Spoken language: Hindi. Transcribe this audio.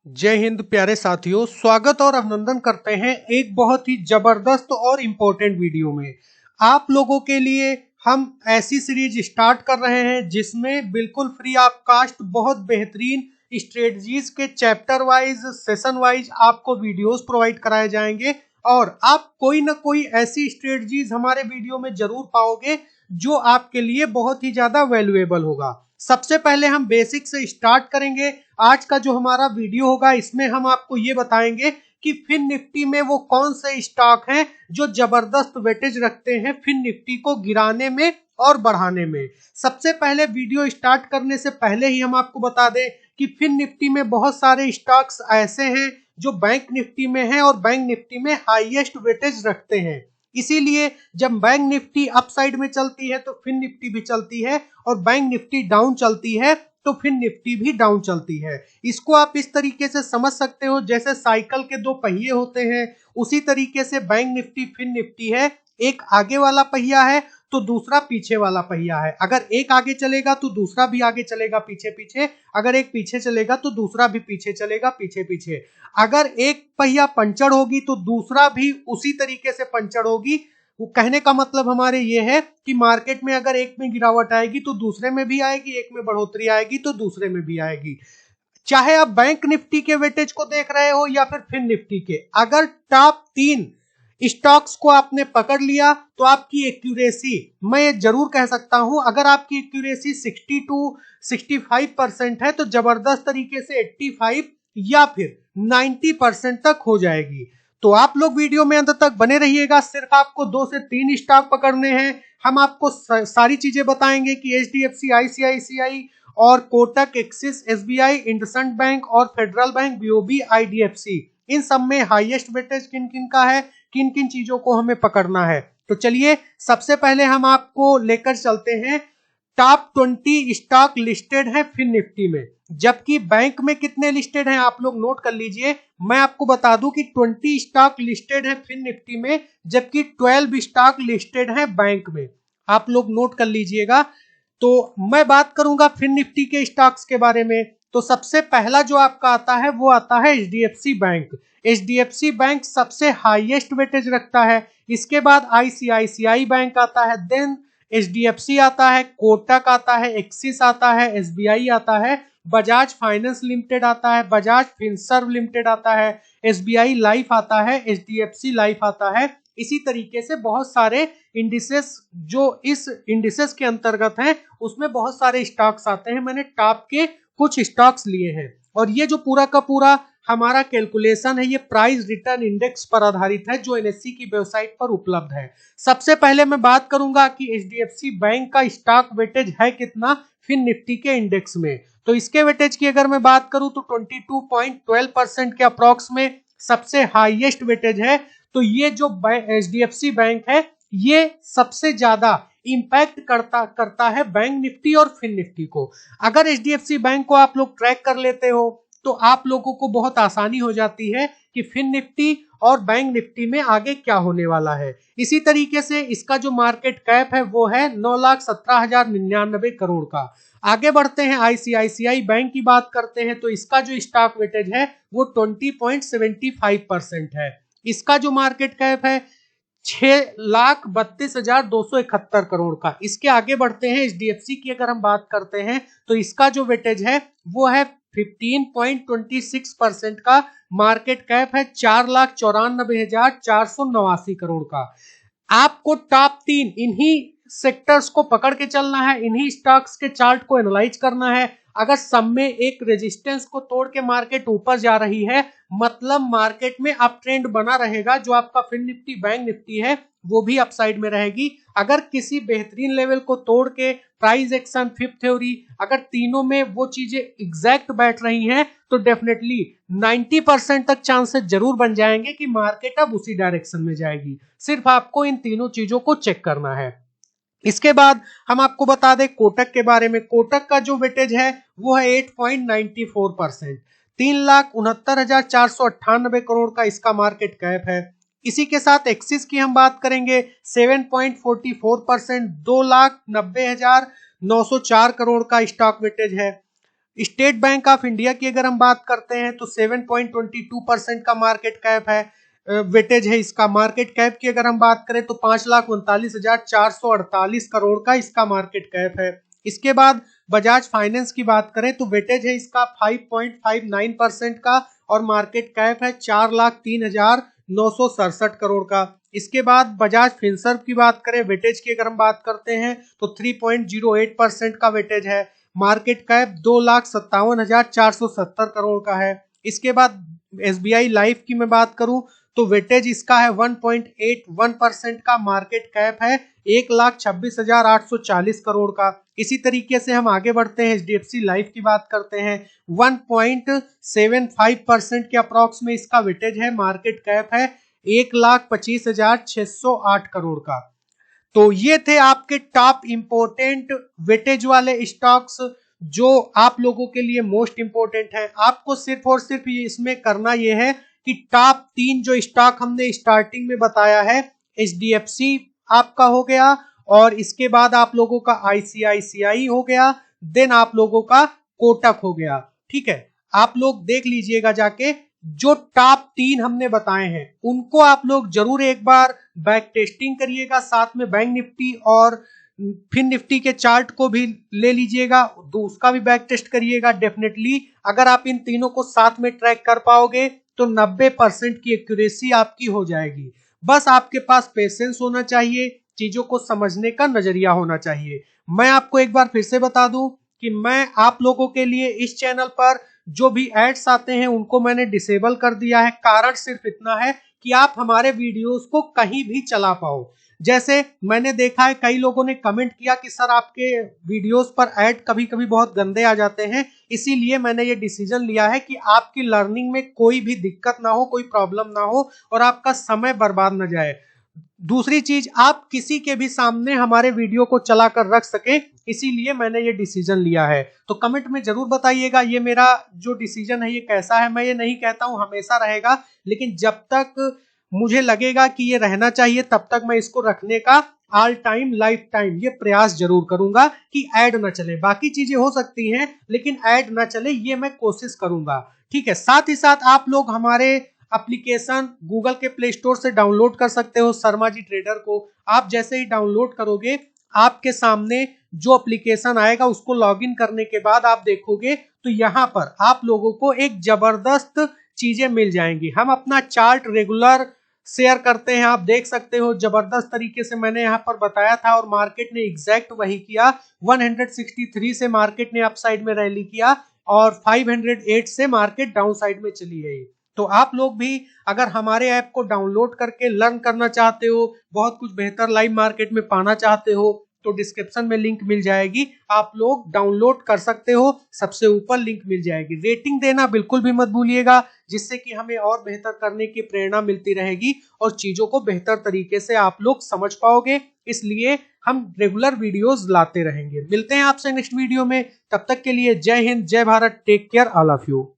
जय हिंद प्यारे साथियों, स्वागत और अभिनंदन करते हैं एक बहुत ही जबरदस्त और इम्पोर्टेंट वीडियो में। आप लोगों के लिए हम ऐसी सीरीज स्टार्ट कर रहे हैं जिसमें बिल्कुल फ्री ऑफ कास्ट बहुत बेहतरीन स्ट्रेटजीज के चैप्टर वाइज सेशन वाइज आपको वीडियोस प्रोवाइड कराए जाएंगे और आप कोई ना कोई ऐसी स्ट्रेटजीज हमारे वीडियो में जरूर पाओगे जो आपके लिए बहुत ही ज्यादा वैल्यूएबल होगा। सबसे पहले हम बेसिक से स्टार्ट करेंगे। आज का जो हमारा वीडियो होगा इसमें हम आपको ये बताएंगे कि फिन निफ्टी में वो कौन से स्टॉक हैं जो जबरदस्त वेटेज रखते हैं फिन निफ्टी को गिराने में और बढ़ाने में। सबसे पहले वीडियो स्टार्ट करने से पहले ही हम आपको बता दें कि फिन निफ्टी में बहुत सारे स्टॉक्स ऐसे हैं जो बैंक निफ्टी में हैं और बैंक निफ्टी में हाईएस्ट वेटेज रखते हैं। इसीलिए जब बैंक निफ्टी अप साइड में चलती है तो फिन निफ्टी भी चलती है और बैंक निफ्टी डाउन चलती है तो फिन निफ्टी भी डाउन चलती है। इसको आप इस तरीके से समझ सकते हो, जैसे साइकिल के दो पहिए होते हैं उसी तरीके से बैंक निफ्टी फिन निफ्टी है। एक आगे वाला पहिया है तो दूसरा पीछे वाला पहिया है। अगर एक आगे चलेगा तो दूसरा भी आगे चलेगा पीछे पीछे, अगर एक पीछे चलेगा तो दूसरा भी पीछे चलेगा पीछे पीछे। अगर एक पहिया पंचर होगी तो दूसरा भी उसी तरीके से पंचर होगी। वो कहने का मतलब हमारे ये है कि मार्केट में अगर एक में गिरावट आएगी तो दूसरे में भी आएगी, एक में बढ़ोतरी आएगी तो दूसरे में भी आएगी। चाहे आप बैंक निफ्टी के वेटेज को देख रहे हो या फिर फिन निफ्टी के, अगर टॉप 3 स्टॉक्स को आपने पकड़ लिया तो आपकी एक्यूरेसी, मैं ये जरूर कह सकता हूं, अगर आपकी एक्यूरेसी 60 to 65% है तो जबरदस्त तरीके से 85 या फिर 90% तक हो जाएगी। तो आप लोग वीडियो में अंत तक बने रहिएगा। सिर्फ आपको 2 से 3 स्टॉक पकड़ने हैं। हम आपको सारी चीजें बताएंगे कि एचडीएफसी, आईसीआईसीआई और Kotak, axis, SBI, IndusInd bank और फेडरल बैंक, बीओबी, आईडीएफसी, इन सब में हाईएस्ट वेटेज किन किन का है, किन किन चीजों को हमें पकड़ना है। तो चलिए सबसे पहले हम आपको लेकर चलते हैं टॉप 20 स्टॉक लिस्टेड है फिन निफ्टी में, जबकि बैंक में कितने लिस्टेड हैं आप लोग नोट कर लीजिए। मैं आपको बता दूं कि 20 स्टॉक लिस्टेड है फिन निफ्टी में जबकि 12 स्टॉक लिस्टेड है बैंक में। आप लोग नोट कर लीजिएगा। तो मैं बात करूंगा फिन निफ्टी के स्टॉक्स के बारे में। तो सबसे पहला जो आपका आता है वो आता है एचडीएफसी बैंक। एचडीएफसी बैंक सबसे हाईएस्ट वेटेज रखता है। इसके बाद आईसीआईसीआई बैंक आता है, देन एचडीएफसी आता है, कोटक आता है, एक्सिस आता है, एसबीआई आता है, बजाज फाइनेंस लिमिटेड आता है, बजाज फिनसर्व लिमिटेड आता है, एसबीआई लाइफ आता है, एचडीएफसी लाइफ आता है। इसी तरीके से बहुत सारे इंडिसेस जो इस इंडिसेस के अंतर्गत हैं उसमें बहुत सारे स्टॉक्स आते हैं। मैंने टॉप के कुछ स्टॉक्स लिए हैं और ये जो पूरा का पूरा हमारा कैलकुलेशन है ये प्राइस रिटर्न इंडेक्स पर आधारित है जो एनएससी की वेबसाइट पर उपलब्ध है। सबसे पहले मैं बात करूंगा कि एचडीएफसी बैंक का स्टॉक वेटेज है कितना फिन निफ्टी के इंडेक्स में। तो इसके वेटेज की अगर मैं बात करूं तो 22.12% के अप्रॉक्स में सबसे हाईएस्ट वेटेज है। तो ये जो एचडीएफसी बैंक है ये सबसे ज्यादा इंपैक्ट करता है बैंक निफ्टी और फिन निफ्टी को। अगर एचडीएफसी बैंक को आप लोग ट्रैक कर लेते हो तो आप लोगों को बहुत आसानी हो जाती है कि फिन निफ्टी और बैंक निफ्टी में आगे क्या होने वाला है। इसी तरीके से इसका जो मार्केट कैप है वो है 9,17,099 करोड़ का। आगे बढ़ते हैं, आईसीआईसीआई बैंक की बात करते हैं तो इसका जो स्टॉक वेटेज है वो 20.75% है। इसका जो मार्केट कैप है 6,32,271 करोड़ का। इसके आगे बढ़ते हैं, एचडीएफसी की अगर हम बात करते हैं तो इसका जो वेटेज है वो है 15.26% का। मार्केट कैप है 4,94,489 करोड़ का। आपको टॉप 3 इन्हीं सेक्टर्स को पकड़ के चलना है, इन्हीं स्टॉक्स के चार्ट को एनालाइज करना है। अगर सब में एक रेजिस्टेंस को तोड़ के मार्केट ऊपर जा रही है मतलब मार्केट में अप ट्रेंड बना रहेगा, जो आपका फिन निफ्टी बैंक निफ्टी है वो भी अपसाइड में रहेगी। अगर किसी बेहतरीन लेवल को तोड़ के प्राइस एक्शन, फिफ्थ थ्योरी, अगर तीनों में वो चीजें एग्जैक्ट बैठ रही हैं तो डेफिनेटली 90% तक चांसेस जरूर बन जाएंगे कि मार्केट अब उसी डायरेक्शन में जाएगी। सिर्फ आपको इन तीनों चीजों को चेक करना है। इसके बाद हम आपको बता दें कोटक के बारे में। कोटक का जो वेटेज है वो है 8.94%, 3,69,498 करोड़ का इसका मार्केट कैप है। इसी के साथ एक्सिस की हम बात करेंगे 7.44%, 2,90,904 करोड़ का स्टॉक वेटेज है। स्टेट बैंक ऑफ इंडिया की अगर हम बात करते हैं तो 7.22% का मार्केट कैप है, वेटेज है इसका। मार्केट कैप की अगर हम बात करें तो 5,39,448 करोड़ का इसका मार्केट कैप है। इसके बाद बजाज फाइनेंस की बात करें तो वेटेज है इसका 5.59% का और मार्केट कैप है 4,03,967 करोड़ का। इसके बाद बजाज फिनसर्व की बात करें, वेटेज की अगर हम बात करते हैं तो 3.08% का वेटेज है, मार्केट कैप 2,57,470 करोड़ का है। इसके बाद एसबीआई लाइफ की मैं बात करूं तो वेटेज इसका है 1.81% का, मार्केट कैप है 1,26,840 करोड़ का। इसी तरीके से हम आगे बढ़ते हैं, एचडीएफसी लाइफ की बात करते हैं, 1.75% के अप्रॉक्स में इसका वेटेज है, मार्केट कैप है 1,25,608 करोड़ का। तो ये थे आपके टॉप इंपोर्टेंट वेटेज वाले स्टॉक्स जो आप लोगों के लिए मोस्ट इंपोर्टेंट है। आपको सिर्फ और सिर्फ इसमें करना ये है कि टॉप 3 जो स्टॉक हमने स्टार्टिंग में बताया है, एचडीएफसी आपका हो गया, और इसके बाद आप लोगों का आईसीआईसीआई हो गया, देन आप लोगों का कोटक हो गया। ठीक है, आप लोग देख लीजिएगा जाके, जो टॉप 3 हमने बताए हैं उनको आप लोग जरूर एक बार बैक टेस्टिंग करिएगा, साथ में बैंक निफ्टी और फिन निफ्टी के चार्ट को भी ले लीजिएगा, उसका भी बैक टेस्ट करिएगा। डेफिनेटली अगर आप इन तीनों को साथ में ट्रैक कर पाओगे तो 90% की एक्यूरेसी आपकी हो जाएगी। बस आपके पास पेशेंस होना चाहिए, चीजों को समझने का नजरिया होना चाहिए। मैं आपको एक बार फिर से बता दूं कि मैं आप लोगों के लिए इस चैनल पर जो भी एड्स आते हैं उनको मैंने डिसेबल कर दिया है। कारण सिर्फ इतना है कि आप हमारे वीडियोस को कहीं भी चला पाओ। जैसे मैंने देखा है कई लोगों ने कमेंट किया कि सर आपके वीडियोस पर ऐड कभी कभी बहुत गंदे आ जाते हैं, इसीलिए मैंने ये डिसीजन लिया है कि आपकी लर्निंग में कोई भी दिक्कत ना हो, कोई प्रॉब्लम ना हो और आपका समय बर्बाद ना जाए। दूसरी चीज, आप किसी के भी सामने हमारे वीडियो को चलाकर रख सके, इसीलिए मैंने ये डिसीजन लिया है। तो कमेंट में जरूर बताइएगा ये मेरा जो डिसीजन है ये कैसा है। मैं ये नहीं कहता हूं हमेशा रहेगा, लेकिन जब तक मुझे लगेगा कि ये रहना चाहिए तब तक मैं इसको रखने का ऑल टाइम लाइफ टाइम ये प्रयास जरूर करूंगा कि ऐड ना चले। बाकी चीजें हो सकती हैं लेकिन ऐड ना चले, ये मैं कोशिश करूंगा। ठीक है, साथ ही साथ आप लोग हमारे एप्लीकेशन गूगल के प्ले स्टोर से डाउनलोड कर सकते हो, शर्मा जी ट्रेडर को। आप जैसे ही डाउनलोड करोगे आपके सामने जो एप्लीकेशन आएगा उसको लॉगिन करने के बाद आप देखोगे तो यहाँ पर आप लोगों को एक जबरदस्त चीजें मिल जाएंगी। हम अपना चार्ट रेगुलर शेयर करते हैं, आप देख सकते हो जबरदस्त तरीके से मैंने यहाँ पर बताया था और मार्केट ने एग्जैक्ट वही किया। 163 से मार्केट ने अपसाइड में रैली किया और 508 से मार्केट डाउन साइड में चली गई। तो आप लोग भी अगर हमारे ऐप को डाउनलोड करके लर्न करना चाहते हो, बहुत कुछ बेहतर लाइव मार्केट में पाना चाहते हो, तो डिस्क्रिप्शन में लिंक मिल जाएगी, आप लोग डाउनलोड कर सकते हो, सबसे ऊपर लिंक मिल जाएगी। रेटिंग देना बिल्कुल भी मत भूलिएगा, जिससे कि हमें और बेहतर करने की प्रेरणा मिलती रहेगी और चीजों को बेहतर तरीके से आप लोग समझ पाओगे। इसलिए हम रेगुलर वीडियोस लाते रहेंगे। मिलते हैं आपसे नेक्स्ट वीडियो में, तब तक के लिए जय हिंद, जय Bharat, take care all of you.